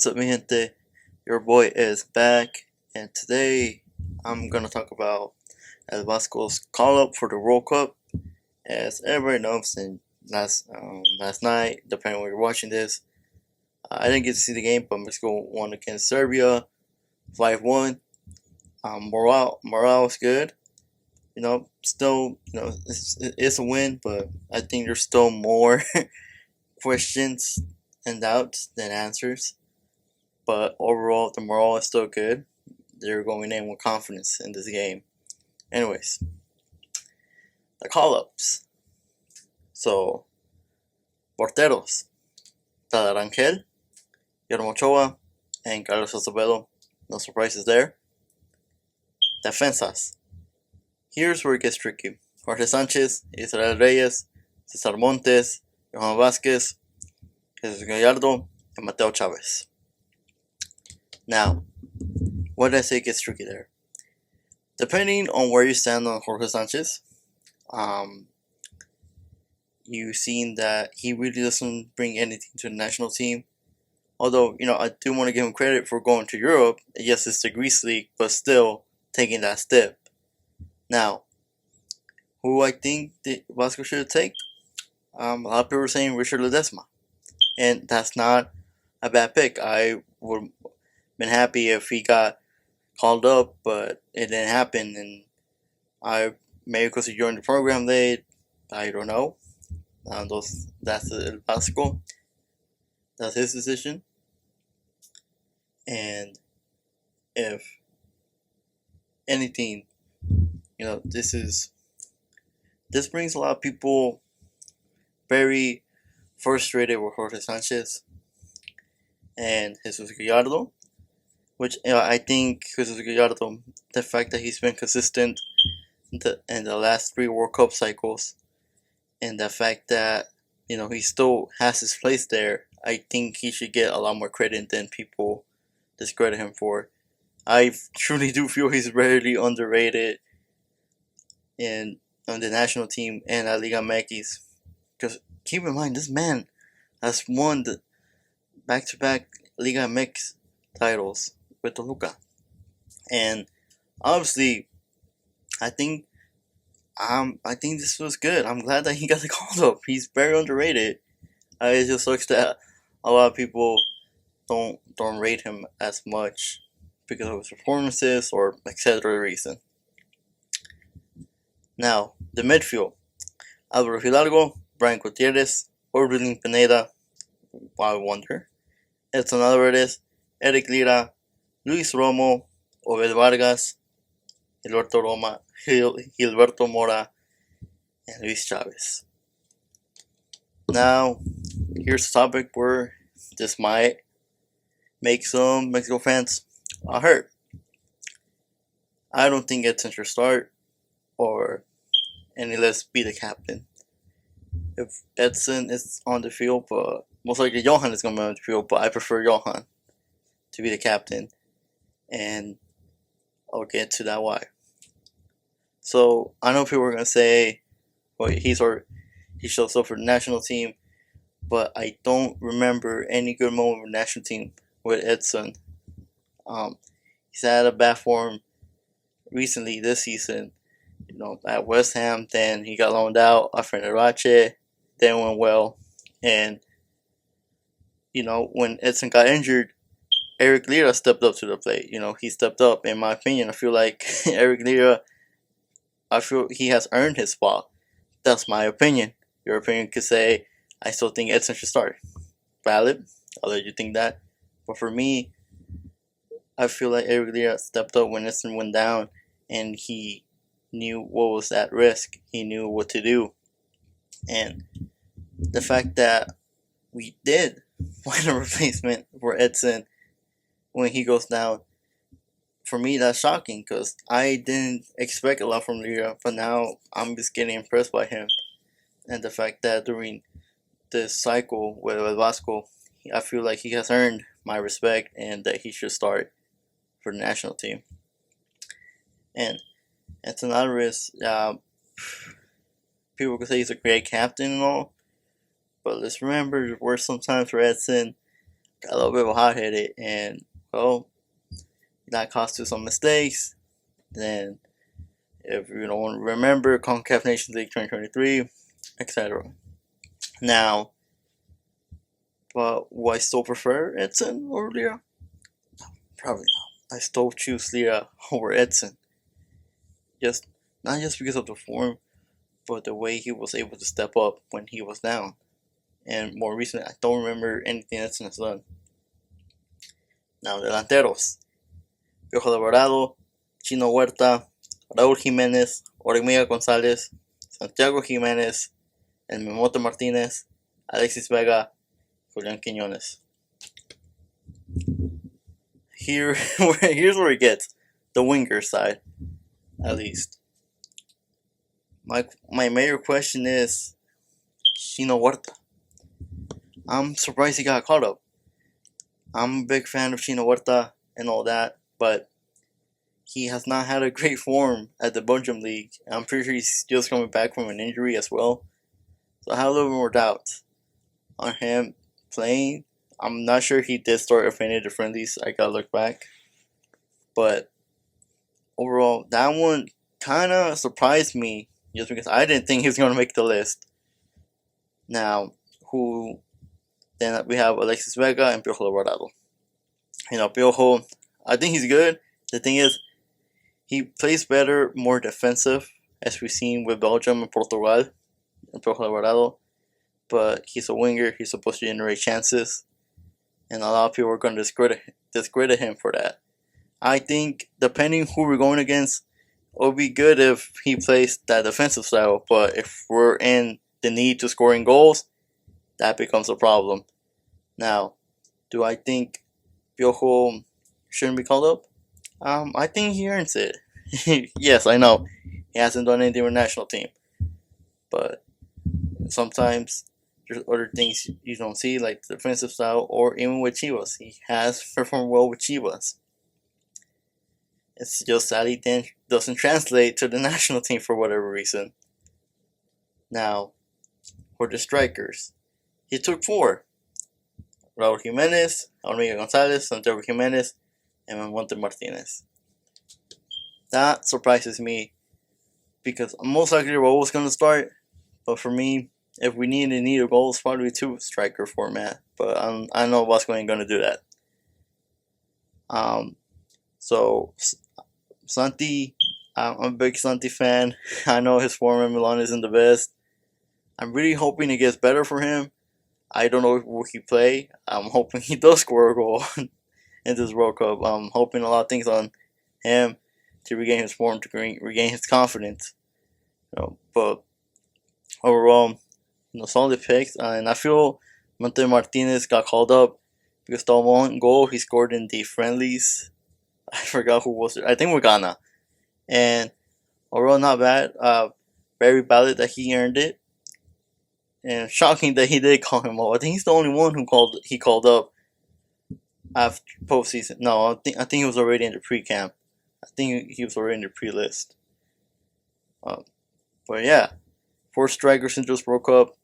What's up, mi gente? Your boy is back, and today I'm gonna talk about El Vasco's call up for the World Cup. As everybody knows, and last night, depending on when you're watching this, I didn't get to see the game, but Mexico won against Serbia, 5-1. Morale was good. Still, it's a win, but I think there's still more questions and doubts than answers. But overall, the morale is still good. They're going in with confidence in this game. Anyways, the call-ups. So, porteros. Tadarangel, Guillermo Ochoa, and Carlos Acevedo. No surprises there. Defensas. Here's where it gets tricky. Jorge Sánchez, Israel Reyes, Cesar Montes, Johan Vázquez, Jesus Gallardo, and Mateo Chavez. Now, what did I say gets tricky there? Depending on where you stand on Jorge Sánchez, you've seen that he really doesn't bring anything to the national team. Although, I do want to give him credit for going to Europe. Yes, it's the Greece League, but still taking that step. Now, who I think the Vasco should take? A lot of people are saying Richard Ledezma. And that's not a bad pick. I would been happy if he got called up, but it didn't happen, and maybe because he joined the program late, I don't know. That's El Vasco. That's his decision. And if anything, this brings a lot of people very frustrated with Jorge Sánchez and Jesus Gallardo. Which I think Jesus Gallardo, the fact that he's been consistent in the last 3 World Cup cycles, and the fact that he still has his place there, I think he should get a lot more credit than people discredit him for. I truly do feel he's rarely underrated on the national team and at Liga MX. Because keep in mind, this man has won the back-to-back Liga MX titles with Toluca, and obviously, I think this was good. I'm glad that he got the call up. He's very underrated. It just sucks that a lot of people don't rate him as much because of his performances or etc. reason. Now, the midfield: Alvaro Hidalgo, Brian Gutierrez, Orbelín Pineda. I wonder. Edson Álvarez, Eric Lira, Luis Romo, Obed Vargas, Gilberto Mora, and Luis Chavez. Now, here's a topic where this might make some Mexico fans hurt. I don't think Edson should start or any less be the captain. If Edson is on the field, but most likely Johan is going to be on the field, but I prefer Johan to be the captain. And I'll get to that why. So I know people are gonna say, well, he shows up for the national team, but I don't remember any good moment with the national team with Edson. He's had a bad form recently this season. At West Ham, then he got loaned out at Fenerbahce, then went well, and when Edson got injured, Eric Lira stepped up to the plate. He stepped up. In my opinion, I feel like Eric Lira, he has earned his spot. That's my opinion. Your opinion could say, I still think Edson should start. Valid. I'll let you think that. But for me, I feel like Eric Lira stepped up when Edson went down, and he knew what was at risk. He knew what to do. And the fact that we did find a replacement for Edson when he goes down, for me that's shocking because I didn't expect a lot from Lira, but now I'm just getting impressed by him. And the fact that during this cycle with El Vasco, I feel like he has earned my respect and that he should start for the national team. And Edson Álvarez, people could say he's a great captain and all, but let's remember there were some times for Edson got a little bit of hot-headed, and well, that cost us some mistakes. Then, if you don't remember, CONCACAF Nations League 2023, etc. Now, but will I still prefer Edson over Lira? Probably not. I still choose Lira over Edson. Just not just because of the form, but the way he was able to step up when he was down. And more recently, I don't remember anything Edson has done. Now, delanteros. Piojo Alvarado, Chino Huerta, Raúl Jiménez, Oremega González, Santiago Jiménez, El Memoto Martínez, Alexis Vega, Julián Quiñones. Here's where it gets the winger side, at least. My major question is Chino Huerta. I'm surprised he got caught up. I'm a big fan of Chino Huerta and all that, but he has not had a great form at the Belgium League. I'm pretty sure he's just coming back from an injury as well. So I have a little bit more doubt on him playing. I'm not sure he did start if any of the friendlies. I gotta look back. But overall, that one kind of surprised me just because I didn't think he was going to make the list. Now, then we have Alexis Vega and Piojo Alvarado. Piojo, I think he's good. The thing is, he plays better, more defensive, as we've seen with Belgium and Portugal and Piojo Alvarado. But he's a winger. He's supposed to generate chances. And a lot of people are going to discredit him for that. I think, depending who we're going against, it would be good if he plays that defensive style. But if we're in the need to scoring goals, that becomes a problem. Now, do I think Piojo shouldn't be called up? I think he earns it. Yes, I know. He hasn't done anything with the national team. But sometimes there's other things you don't see, like the defensive style, or even with Chivas. He has performed well with Chivas. It's just that he then doesn't translate to the national team for whatever reason. Now, for the strikers, he took 4. Raúl Jiménez, Oremega González, Santiago Jiménez, and Memoto Martínez. That surprises me because most likely Raúl was going to start. But for me, if we need a goal, it's probably 2 striker format. But I know Vasco ain't going to do that. So, Santi, I'm a big Santi fan. I know his form in Milan isn't the best. I'm really hoping it gets better for him. I don't know will he play. I'm hoping he does score a goal in this World Cup. I'm hoping a lot of things on him to regain his form, to regain his confidence. But overall, solid picks. And I feel Memoto Martínez got called up because the one goal he scored in the friendlies, I forgot who was it. I think with Ghana. And overall, not bad. Very valid that he earned it. And shocking that he did call him up. I think he's the only one who called up after postseason. No, I think he was already in the pre-camp. I think he was already in the pre-list. But yeah, 4 strikers in this World Cup.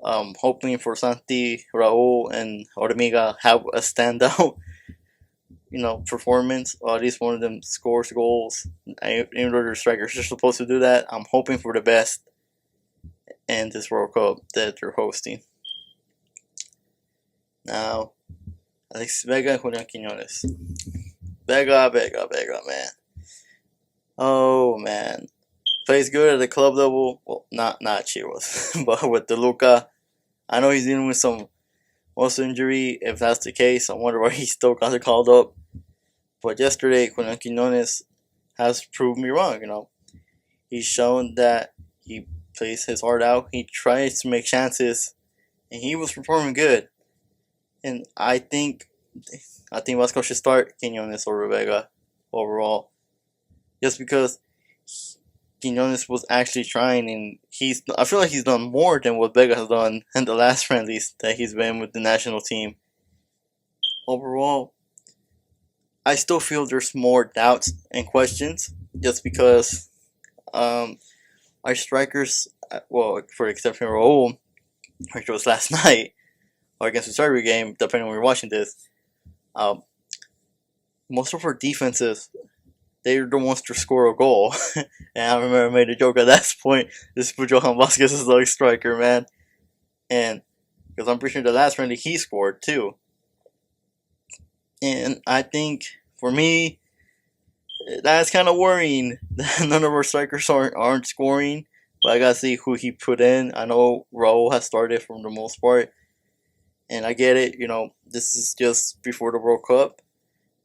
Hoping for Santi, Raúl, and Oremega have a standout, performance. Or at least one of them scores goals. Even though they're strikers, they're supposed to do that. I'm hoping for the best in this World Cup that they're hosting. Now, Alexis Vega and Julián Quiñones. Vega, man. Oh, man. Plays good at the club level. Well, not Chivas, but with Toluca. I know he's dealing with some muscle injury. If that's the case, I wonder why he still got called up. But yesterday, Julián Quiñones has proved me wrong, He's shown that he plays his heart out. He tries to make chances, and he was performing good. And I think Vasco should start Quiñones over Vega overall, just because Quiñones was actually trying, and I feel like he's done more than what Vega has done in the last friendlies that he's been with the national team. Overall, I still feel there's more doubts and questions, just because our strikers, well, for the exception of Raúl, which was last night, or against the Serbia game, depending on when we're watching this, Most of our defenses, they're the ones to score a goal. And I remember I made a joke at that point. This put Johan Vasquez as like striker, man. And because I'm pretty sure the last friendly he scored too. And I think for me, that's kind of worrying. None of our strikers aren't scoring. But I gotta see who he put in. I know Raul has started for the most part. And I get it, this is just before the World Cup.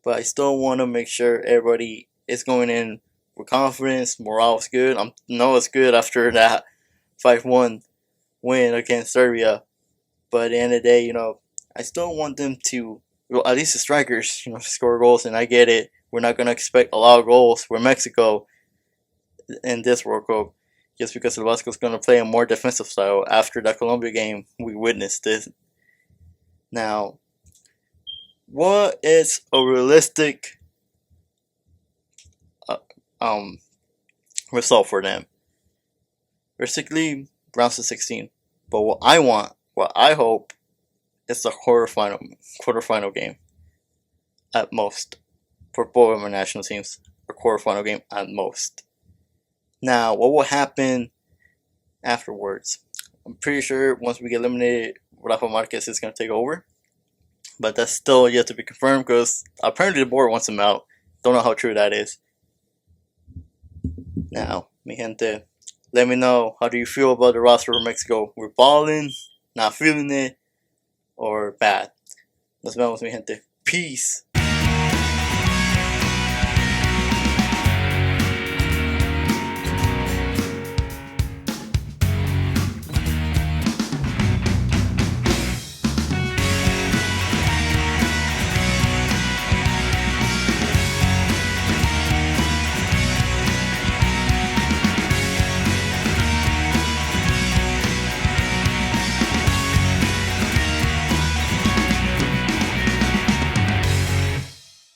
But I still want to make sure everybody is going in with confidence. Morale's good. I know it's good after that 5-1 win against Serbia. But at the end of the day, I still want them to, at least the strikers, score goals. And I get it. We're not going to expect a lot of goals. We're Mexico in this World Cup. Just because El Vasco's going to play a more defensive style. After that Colombia game, we witnessed this. Now, what is a realistic result for them? Basically, rounds to 16. But what I hope, is a quarterfinal game at most for both of our national teams. A quarterfinal game at most. Now, what will happen afterwards? I'm pretty sure once we get eliminated, Rafa Marquez is going to take over. But that's still yet to be confirmed because apparently the board wants him out. Don't know how true that is. Now, mi gente, let me know, how do you feel about the roster for Mexico? We're balling, not feeling it, or bad? Nos vemos, mi gente. Peace.